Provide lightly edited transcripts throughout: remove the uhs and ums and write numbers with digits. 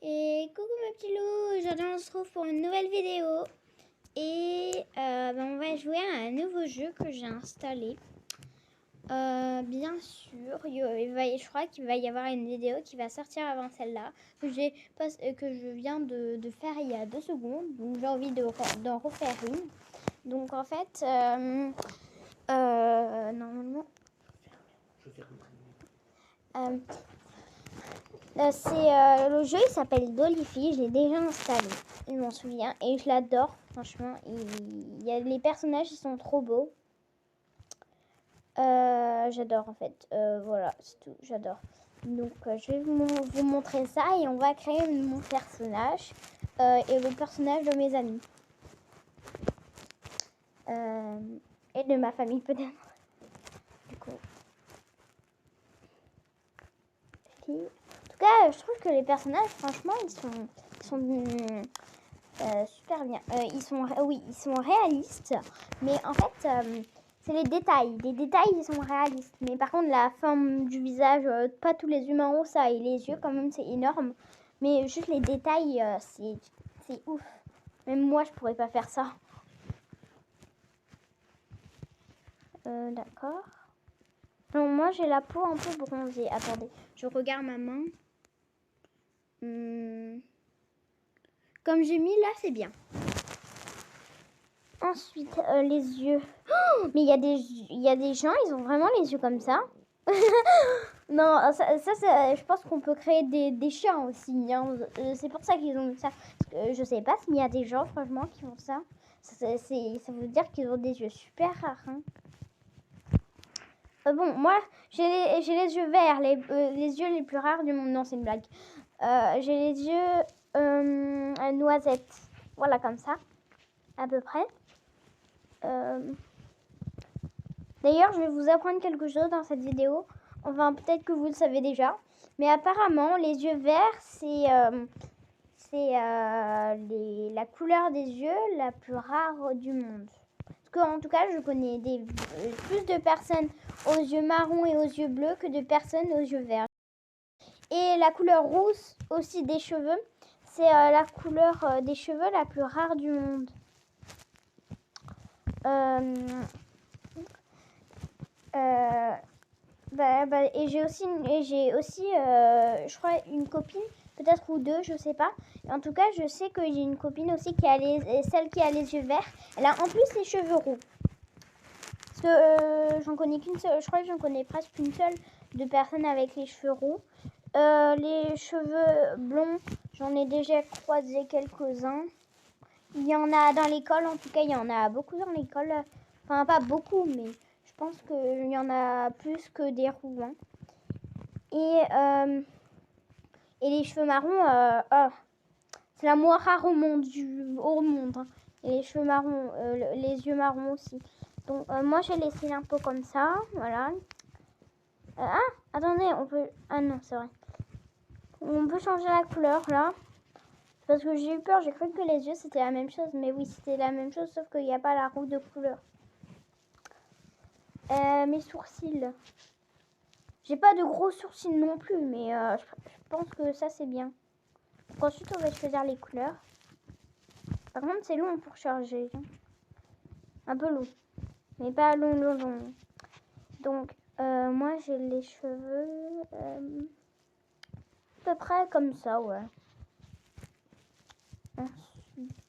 Et coucou mes petits loups, aujourd'hui on se retrouve pour une nouvelle vidéo. Et on va jouer à un nouveau jeu que j'ai installé. Bien sûr, je crois qu'il va y avoir une vidéo qui va sortir avant celle-là, que je viens de faire il y a 2 secondes. Donc j'ai envie d'en refaire une. Donc en fait, normalement... le jeu il s'appelle Dollyfi, je l'ai déjà installé, je m'en souviens, et je l'adore, franchement. Les personnages, ils sont trop beaux. J'adore en fait, voilà, c'est tout, j'adore. Donc je vais vous montrer ça et on va créer mon personnage et le personnage de mes amis. Et de ma famille peut-être. Du coup. En tout cas, je trouve que les personnages, franchement, ils sont super bien. Ils sont réalistes, mais en fait, c'est les détails. Les détails, ils sont réalistes. Mais par contre, la forme du visage, pas tous les humains ont ça. Et les yeux, quand même, c'est énorme. Mais juste les détails, c'est ouf. Même moi, je pourrais pas faire ça. D'accord. Donc, moi, j'ai la peau un peu bronzée. Attendez, je regarde ma main. Comme j'ai mis là, c'est bien. Ensuite, les yeux. Oh, mais il y a des gens, ils ont vraiment les yeux comme ça. Non, je pense qu'on peut créer des chiens aussi. Hein. C'est pour ça qu'ils ont ça. Parce que je sais pas s'il y a des gens, franchement, qui font ça. Ça veut dire qu'ils ont des yeux super rares. Hein. Bon, moi, j'ai les yeux verts, les yeux les plus rares du monde. Non, c'est une blague. J'ai les yeux noisettes. Voilà, comme ça, à peu près. D'ailleurs, je vais vous apprendre quelque chose dans cette vidéo. Enfin, peut-être que vous le savez déjà. Mais apparemment, les yeux verts, c'est la couleur des yeux la plus rare du monde. Parce qu'en tout cas, je connais plus de personnes aux yeux marrons et aux yeux bleus que de personnes aux yeux verts. Et la couleur rousse aussi des cheveux, c'est la couleur des cheveux la plus rare du monde. Et j'ai aussi, je crois, une copine, peut-être ou deux, je sais pas. En tout cas, je sais que j'ai une copine aussi celle qui a les yeux verts. Elle a en plus les cheveux roux. Parce que j'en connais qu'une seule, je crois que j'en connais presque qu'une seule de personnes avec les cheveux roux. Les cheveux blonds, j'en ai déjà croisé quelques-uns. Il y en a dans l'école, en tout cas, il y en a beaucoup dans l'école. Enfin, pas beaucoup, mais je pense qu'il y en a plus que des roux. Hein. Et les cheveux marrons, c'est la moins rare au monde. Hein. Et les cheveux marrons, les yeux marrons aussi. Donc, moi, j'ai laissé un peu comme ça. Voilà. Attendez, on peut... Ah non, c'est vrai. On peut changer la couleur, là. Parce que j'ai eu peur, j'ai cru que les yeux, c'était la même chose. Mais oui, c'était la même chose, sauf qu'il n'y a pas la roue de couleur. Mes sourcils. J'ai pas de gros sourcils non plus, mais je pense que ça, c'est bien. Donc, ensuite, on va choisir les couleurs. Par contre, c'est long pour charger. Un peu long. Mais pas long. Donc, moi, j'ai les cheveux à peu près comme ça, ouais. Ensuite,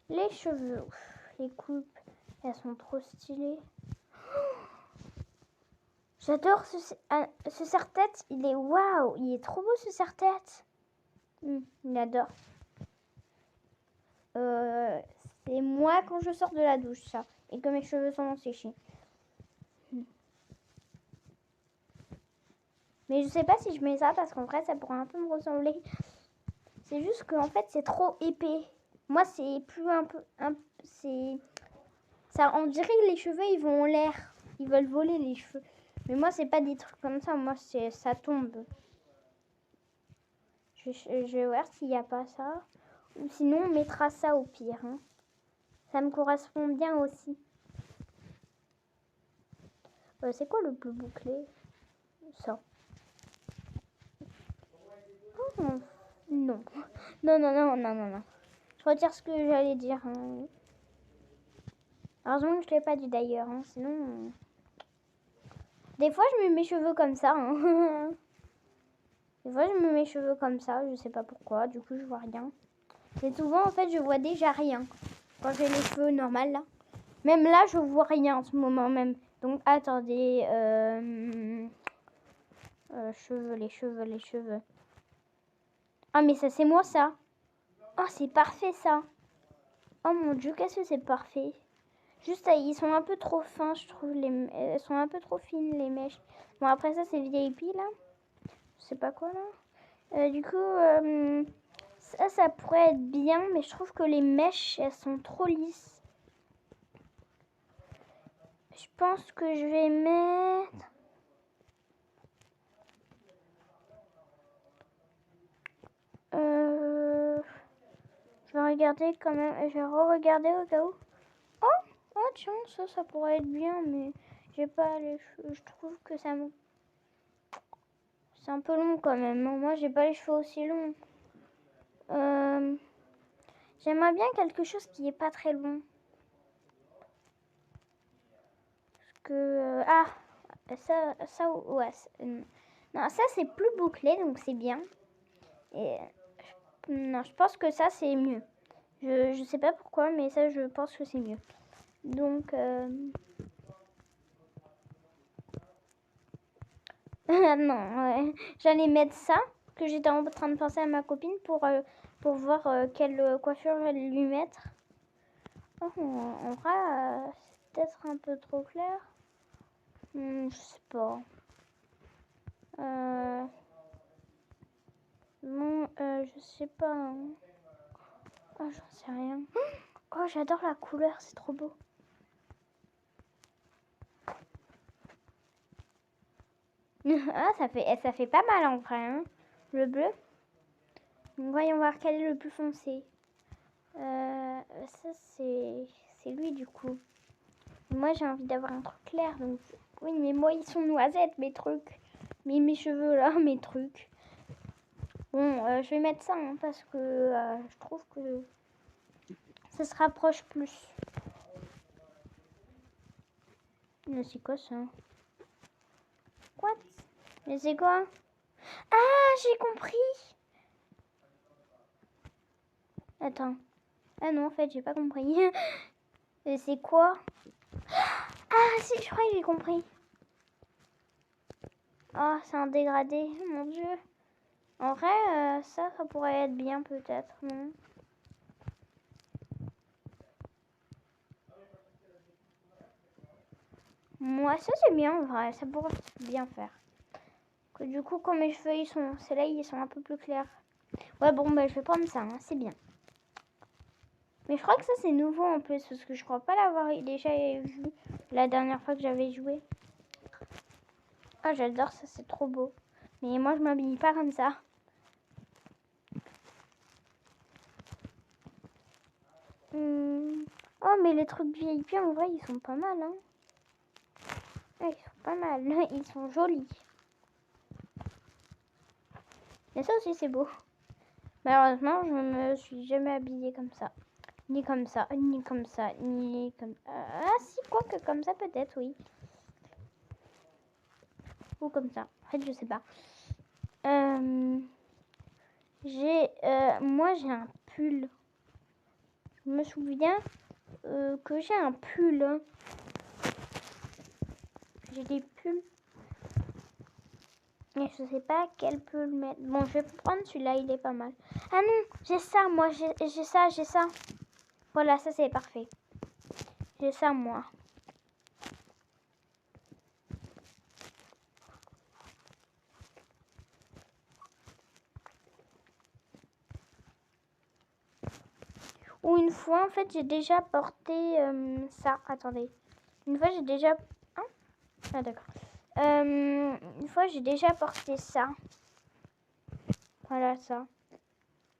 les cheveux, les coupes, elles sont trop stylées. J'adore ce serre-tête. Il est waouh, il est trop beau ce serre-tête. Il adore. C'est moi quand je sors de la douche, ça. Et que mes cheveux sont séchés. Mais je sais pas si je mets ça parce qu'en vrai, ça pourrait un peu me ressembler. C'est juste qu'en fait, c'est trop épais. Moi, c'est plus un peu... ça, on dirait que les cheveux, ils vont en l'air. Ils veulent voler, les cheveux. Mais moi, c'est pas des trucs comme ça. Moi, ça tombe. Je vais voir s'il n'y a pas ça. Ou sinon, on mettra ça au pire. Hein. Ça me correspond bien aussi. C'est quoi le plus bouclé? Ça. Non. Non, non, non, non, non, non. Je retire ce que j'allais dire. Hein. Heureusement que je ne l'ai pas dit d'ailleurs. Hein. Sinon... Des fois, je mets mes cheveux comme ça. Hein. Des fois, je mets mes cheveux comme ça. Je sais pas pourquoi. Du coup, je vois rien. Mais souvent, en fait, je vois déjà rien. Quand j'ai les cheveux normaux, là. Même là, je vois rien en ce moment même. Donc, attendez. Cheveux, les cheveux, les cheveux. Ah, mais ça, c'est moi, ça. Oh, c'est parfait, ça. Oh, mon Dieu, qu'est-ce que c'est parfait. Juste, ils sont un peu trop fins, je trouve. Elles sont un peu trop fines, les mèches. Bon, après ça, c'est VIP, là. Je sais pas quoi, là. Du coup, ça pourrait être bien, mais je trouve que les mèches, elles sont trop lisses. Je pense que je vais mettre... Je vais regarder quand même. Je vais re-regarder au cas où. Oh, tiens, ça pourrait être bien, mais j'ai pas les cheveux. Je trouve que ça me... C'est un peu long quand même. Moi, j'ai pas les cheveux aussi longs. J'aimerais bien quelque chose qui est pas très long. Parce que... ça ouais. Non, ça, c'est plus bouclé, donc c'est bien. Et... Non, je pense que ça, c'est mieux. Je sais pas pourquoi, mais ça, je pense que c'est mieux. Donc... non, ouais. J'allais mettre ça, que j'étais en train de penser à ma copine pour voir quelle coiffure j'allais lui mettre. Oh, en vrai, c'est peut-être un peu trop clair. Je sais pas. Non, je sais pas. Hein. Oh, j'en sais rien. Oh, j'adore la couleur, c'est trop beau. Ah, ça fait pas mal en vrai, hein, le bleu. Donc, voyons voir quel est le plus foncé. Ça, c'est lui du coup. Moi, j'ai envie d'avoir un truc clair. Donc... Oui, mais moi, ils sont noisettes, mes trucs. Mais mes cheveux, là, mes trucs. Bon, je vais mettre ça, hein, parce que je trouve que ça se rapproche plus. Mais c'est quoi, ça? Quoi? Mais c'est quoi? Ah, j'ai compris! Attends. Ah non, en fait, j'ai pas compris. C'est quoi? Ah, si, je crois que j'ai compris. Oh, c'est un dégradé, mon Dieu. En vrai, ça pourrait être bien peut-être, non? Moi, ça c'est bien en vrai, ça pourrait bien faire. Que du coup, quand mes cheveux, ceux-là, ils sont un peu plus clairs. Ouais, bon, bah, je vais prendre ça, hein, c'est bien. Mais je crois que ça c'est nouveau en plus, parce que je crois pas l'avoir déjà vu la dernière fois que j'avais joué. Ah, j'adore ça, c'est trop beau. Mais moi, je m'habille pas comme ça. Oh, mais les trucs VIP, en vrai, ils sont pas mal, hein. Ouais, ils sont pas mal, ils sont jolis. Mais ça aussi, c'est beau. Malheureusement, je me suis jamais habillée comme ça. Ni comme ça, ni comme ça, ni comme... Ah si, quoi que comme ça peut-être, oui. Ou comme ça. En fait, je sais pas. Moi, j'ai un pull. Je me souviens que j'ai un pull. Hein. J'ai des pulls. Mais je sais pas quel pull mettre. Bon, je vais prendre celui-là, il est pas mal. Ah non, j'ai ça, moi, j'ai ça. Voilà, ça c'est parfait. J'ai ça, moi. Ou une fois, en fait, j'ai déjà porté ça. Attendez. Une fois, j'ai déjà... Hein? Ah, d'accord. Une fois, j'ai déjà porté ça. Voilà, ça.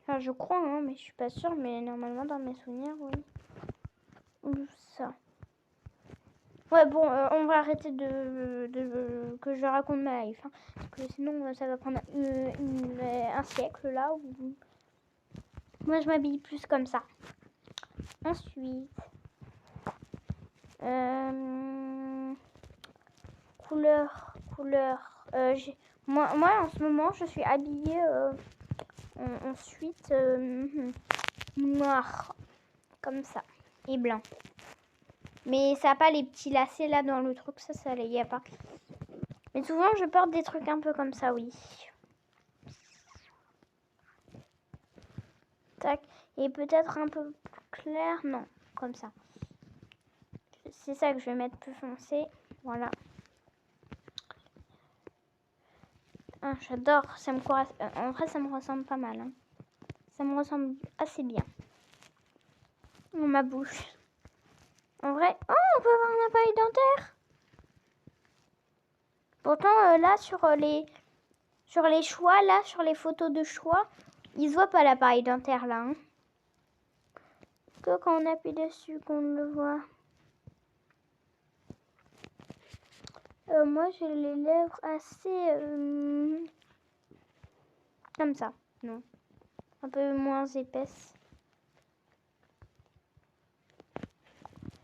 Enfin, je crois, hein, mais je suis pas sûre. Mais normalement, dans mes souvenirs, oui. Ou ça. Ouais, bon, on va arrêter que je raconte ma life. Hein, parce que sinon, ça va prendre un siècle, là. Où... Moi, je m'habille plus comme ça. Ensuite... couleur. Moi, en ce moment, je suis habillée ensuite noir, comme ça, et blanc. Mais ça n'a pas les petits lacets là dans le truc, ça il n'y a pas. Mais souvent, je porte des trucs un peu comme ça, oui. Tac, et peut-être un peu plus clair, non, comme ça. C'est ça que je vais mettre plus foncé, voilà. Ah, j'adore, ça me correspond. En vrai, ça me ressemble pas mal. Hein. Ça me ressemble assez bien. Dans ma bouche. En vrai, oh, on peut avoir un appareil dentaire. Pourtant, là, sur les choix, là, sur les photos de choix, ils ne voient pas l'appareil dentaire, là. Hein. Que quand on appuie dessus, qu'on le voit. Moi, j'ai les lèvres assez... comme ça, non. Un peu moins épaisses.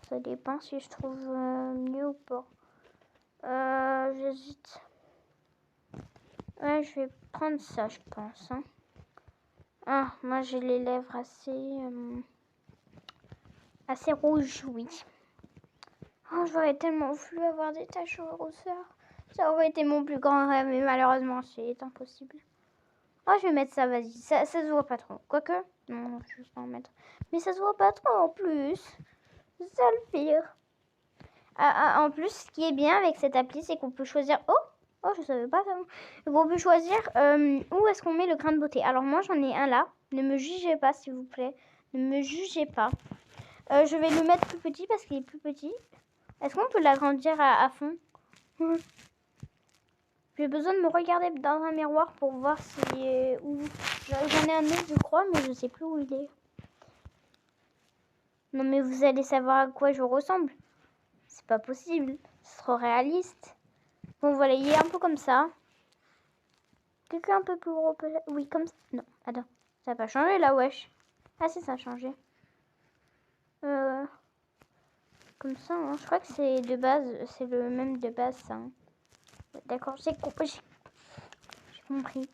Ça dépend si je trouve mieux ou pas. J'hésite. Ouais, je vais prendre ça, je pense. Hein. Ah, moi, j'ai les lèvres assez rouges, oui. Oh, j'aurais tellement voulu avoir des taches de rousseur. Ça aurait été mon plus grand rêve, mais malheureusement, c'est impossible. Oh, je vais mettre ça, vas-y. Ça se voit pas trop. Quoique, non, je vais pas en mettre. Mais ça se voit pas trop en plus. C'est ça le pire. En plus, ce qui est bien avec cette appli, c'est qu'on peut choisir... Oh, je savais pas ça. On peut choisir où est-ce qu'on met le grain de beauté. Alors moi, j'en ai un là. Ne me jugez pas, s'il vous plaît. Ne me jugez pas. Je vais le mettre plus petit parce qu'il est plus petit. Est-ce qu'on peut l'agrandir à fond? J'ai besoin de me regarder dans un miroir pour voir si où. J'en ai un autre, je crois, mais je sais plus où il est. Non, mais vous allez savoir à quoi je ressemble. C'est pas possible. C'est trop réaliste. Bon, voilà, il est un peu comme ça. Quelqu'un un peu plus gros peut-être. Oui, comme ça. Non, attends. Ça n'a pas changé là, wesh. Ah si, ça a changé. Comme ça, hein. Je crois que c'est de base. C'est le même de base, ça. Hein. D'accord, j'ai compris. J'ai compris.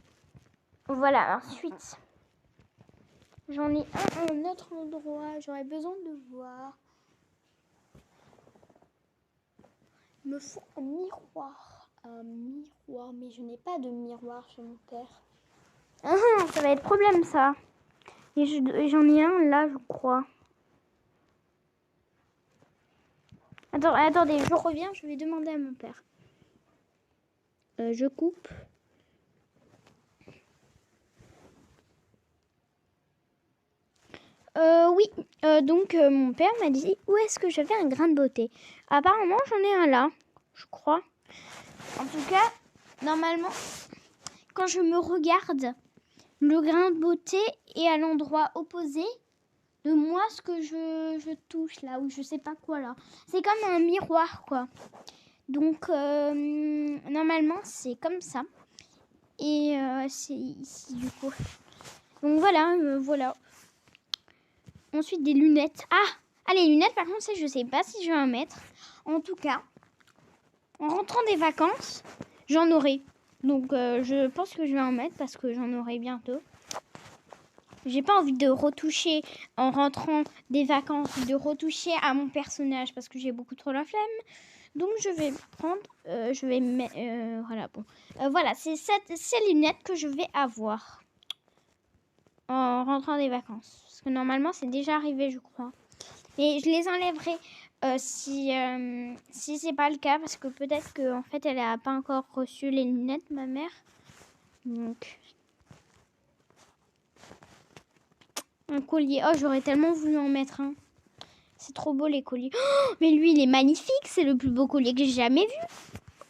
Voilà, ensuite. J'en ai un autre endroit. J'aurais besoin de voir. Il me faut un miroir. Un miroir, mais je n'ai pas de miroir chez mon père. Ça va être problème, ça. Et j'en ai un là, je crois. Attendez, je reviens, je vais demander à mon père. Je coupe. Oui, donc mon père m'a dit où est-ce que j'avais un grain de beauté. Apparemment, j'en ai un là, je crois. En tout cas, normalement, quand je me regarde, le grain de beauté est à l'endroit opposé de moi, ce que je touche là, ou je sais pas quoi là. C'est comme un miroir, quoi. Donc, normalement, c'est comme ça. Et c'est ici, du coup. Donc, voilà. Ensuite, des lunettes. Ah, les lunettes, par contre, ça, je sais pas si je vais en mettre. En tout cas, en rentrant des vacances, j'en aurai. Donc, je pense que je vais en mettre parce que j'en aurai bientôt. J'ai pas envie de retoucher en rentrant des vacances, de retoucher à mon personnage parce que j'ai beaucoup trop la flemme. Donc, je vais prendre, je vais mettre, voilà, bon. Voilà, c'est ces lunettes que je vais avoir en rentrant des vacances. Parce que normalement, c'est déjà arrivé, je crois. Et je les enlèverai si c'est pas le cas. Parce que peut-être qu'en fait, elle n'a pas encore reçu les lunettes, ma mère. Donc, un collier. Oh, j'aurais tellement voulu en mettre un. C'est trop beau, les colliers. Oh, mais lui, il est magnifique. C'est le plus beau collier que j'ai jamais vu.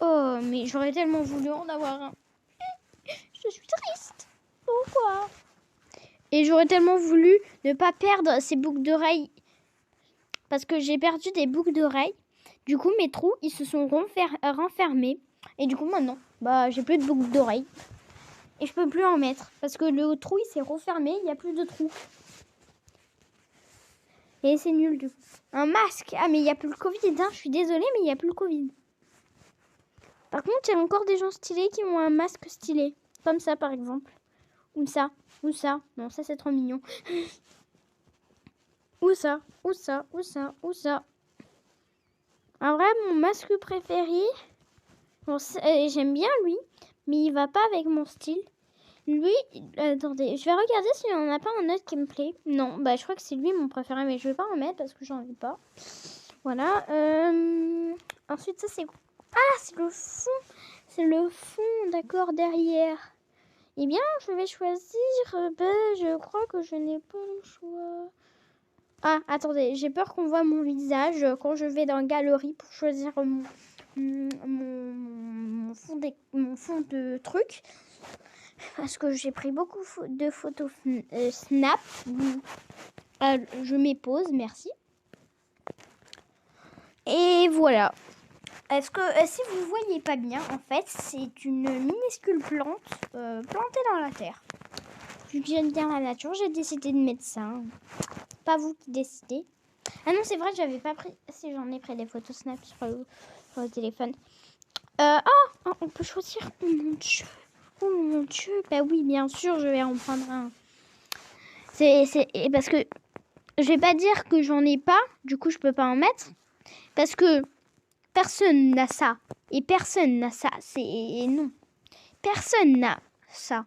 Oh, mais j'aurais tellement voulu en avoir un. Je suis triste. Pourquoi? Et j'aurais tellement voulu ne pas perdre ces boucles d'oreilles. Parce que j'ai perdu des boucles d'oreilles. Du coup, mes trous, ils se sont renfermés. Et du coup, maintenant, bah, j'ai plus de boucles d'oreilles. Et je peux plus en mettre. Parce que le trou, il s'est refermé. Il n'y a plus de trou. Et c'est nul, du coup. Un masque. Ah, mais il n'y a plus le Covid. Hein. Je suis désolée, mais il n'y a plus le Covid. Par contre, il y a encore des gens stylés qui ont un masque stylé. Comme ça, par exemple. Ou ça. Ou ça. Non, ça, c'est trop mignon. Ou ça. Ou ça. Ou ça. Ou ça. En vrai, mon masque préféré... Bon, j'aime bien lui. Mais il va pas avec mon style. Lui, attendez, je vais regarder s'il n'y en a pas un autre qui me plaît. Non, bah je crois que c'est lui mon préféré, mais je vais pas en mettre parce que j'en ai pas. Voilà. Ensuite, ça c'est... Ah, c'est le fond. C'est le fond, d'accord, derrière. Eh bien, je vais choisir... je crois que je n'ai pas le choix. Ah, attendez, j'ai peur qu'on voit mon visage quand je vais dans la galerie pour choisir mon fond de truc. Parce que j'ai pris beaucoup de photos Snap. Je m'épose, merci. Et voilà. Est-ce que si vous voyez pas bien, en fait, c'est une minuscule plante plantée dans la terre. J'aime bien la nature, j'ai décidé de mettre ça. Pas vous qui décidez. Ah non, c'est vrai, j'avais pas pris... Si, j'en ai pris des photos Snap sur le téléphone. On peut choisir... Oh mon Dieu. Oh mon Dieu. Bah oui, bien sûr, je vais en prendre un. C'est parce que je vais pas dire que j'en ai pas, du coup je peux pas en mettre. Parce que personne n'a ça. Et personne n'a ça. C'est non. Personne n'a ça.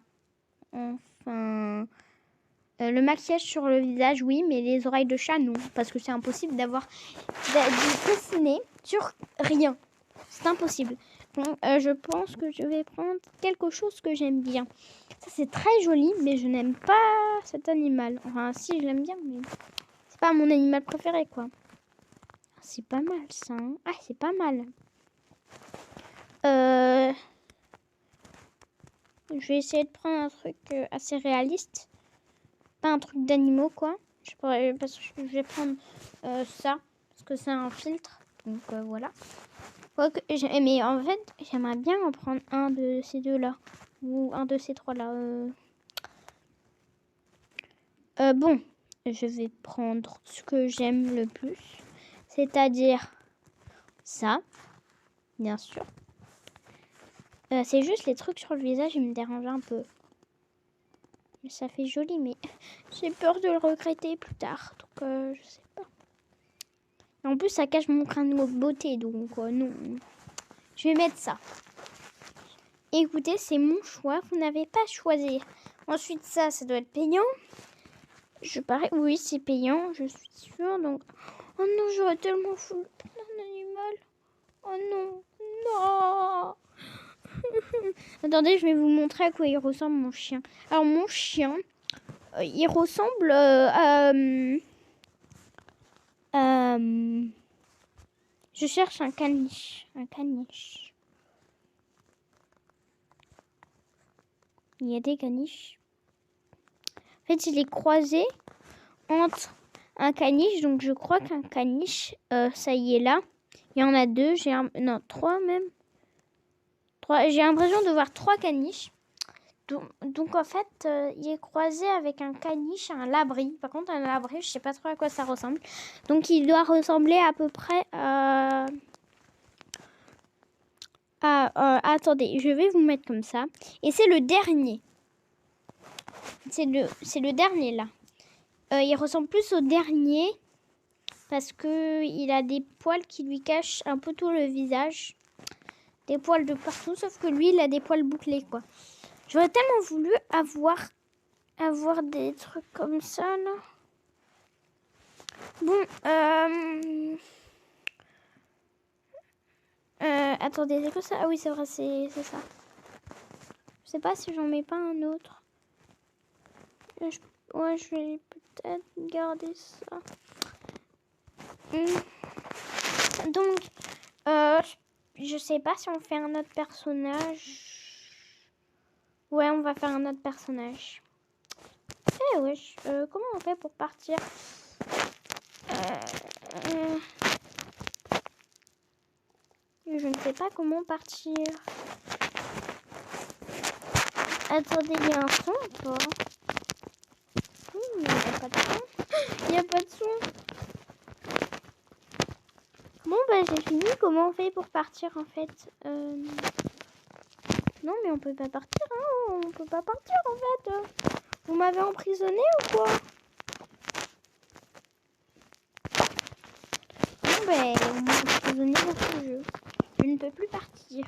Enfin... le maquillage sur le visage, oui, mais les oreilles de chat, non. Parce que c'est impossible d'avoir de dessiner sur rien. C'est impossible. Donc, je pense que je vais prendre quelque chose que j'aime bien. Ça, c'est très joli, mais je n'aime pas cet animal. Enfin, si, je l'aime bien, mais c'est pas mon animal préféré, quoi. C'est pas mal, ça. Hein. Ah, c'est pas mal. Je vais essayer de prendre un truc assez réaliste. Pas un truc d'animaux, quoi. Parce que je vais prendre ça, parce que c'est un filtre. Donc, voilà. Mais en fait, j'aimerais bien en prendre un de ces deux-là. Ou un de ces trois-là. Bon, je vais prendre ce que j'aime le plus. C'est-à-dire ça, bien sûr. C'est juste les trucs sur le visage, ils me dérangent un peu. Ça fait joli, mais j'ai peur de le regretter plus tard. Donc, je sais pas. Et en plus, ça cache mon crâne de beauté, donc non. Je vais mettre ça. Écoutez, c'est mon choix. Vous n'avez pas choisi. Ensuite, ça doit être payant. Je parie, oui, c'est payant, je suis sûre. Donc, oh non, j'aurais tellement voulu prendre un animal. Oh non, non. Attendez, je vais vous montrer à quoi il ressemble mon chien. Alors, mon chien, il ressemble je cherche un caniche. Un caniche. Il y a des caniches. En fait, il est croisé entre un caniche. Donc, je crois qu'un caniche, ça y est là. Il y en a deux. Non, trois même. J'ai l'impression de voir trois caniches. Donc en fait, il est croisé avec un caniche, un labri. Par contre, un labri, je sais pas trop à quoi ça ressemble. Donc, il doit ressembler à peu près à... attendez, je vais vous mettre comme ça. Et c'est le dernier. C'est le dernier, là. Il ressemble plus au dernier parce qu'il a des poils qui lui cachent un peu tout le visage. Des poils de partout, sauf que lui, il a des poils bouclés, quoi. J'aurais tellement voulu avoir des trucs comme ça, là. Bon, attendez, c'est quoi ça? Ah oui, c'est vrai, c'est ça. Je sais pas si j'en mets pas un autre. Ouais, je vais peut-être garder ça. Donc, je sais pas si on fait un autre personnage. Ouais, on va faire un autre personnage. Eh wesh, comment on fait pour partir? que je ne sais pas comment partir. Attendez, il y a un son ou pas? Il n'y a pas de son. Il n'y a pas de son. Bon, bah j'ai fini. Comment on fait pour partir en fait? Non, mais on peut pas partir. Hein. On peut pas partir en fait. Vous m'avez emprisonné ou quoi? Bon, bah on m'a emprisonné dans ce jeu. Je ne peux plus partir.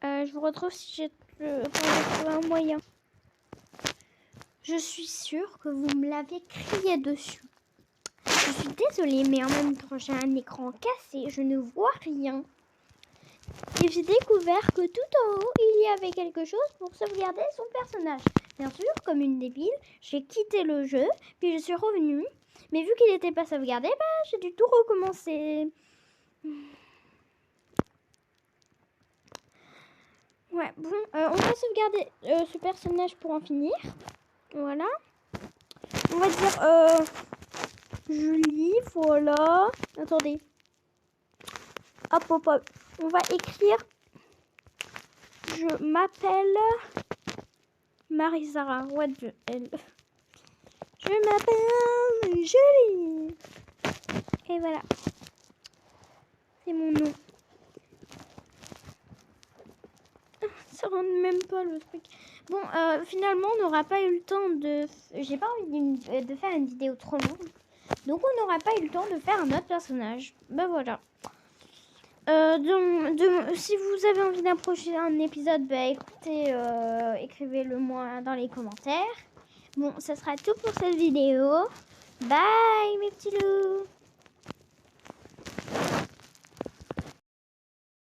Je vous retrouve si j'ai trouvé un moyen. Je suis sûre que vous me l'avez crié dessus. Je suis désolée, mais en même temps, j'ai un écran cassé. Je ne vois rien. Et j'ai découvert que tout en haut, il y avait quelque chose pour sauvegarder son personnage. Bien sûr, comme une débile, j'ai quitté le jeu, puis je suis revenue. Mais vu qu'il n'était pas sauvegardé, bah, j'ai dû tout recommencer. Ouais, bon, on va sauvegarder ce personnage pour en finir. Voilà. On va dire Julie, voilà. Attendez. Hop, hop, hop. On va écrire. Je m'appelle Marie-Sara. What the hell. Je m'appelle Julie. Et voilà. C'est mon nom. Ça rend même pas le truc. Bon, finalement, on n'aura pas eu le temps de... J'ai pas envie de faire une vidéo trop longue. Donc, on n'aura pas eu le temps de faire un autre personnage. Ben voilà. Si vous avez envie d'un prochain épisode, bah écoutez, écrivez-le moi dans les commentaires. Bon, ça sera tout pour cette vidéo. Bye mes petits loups.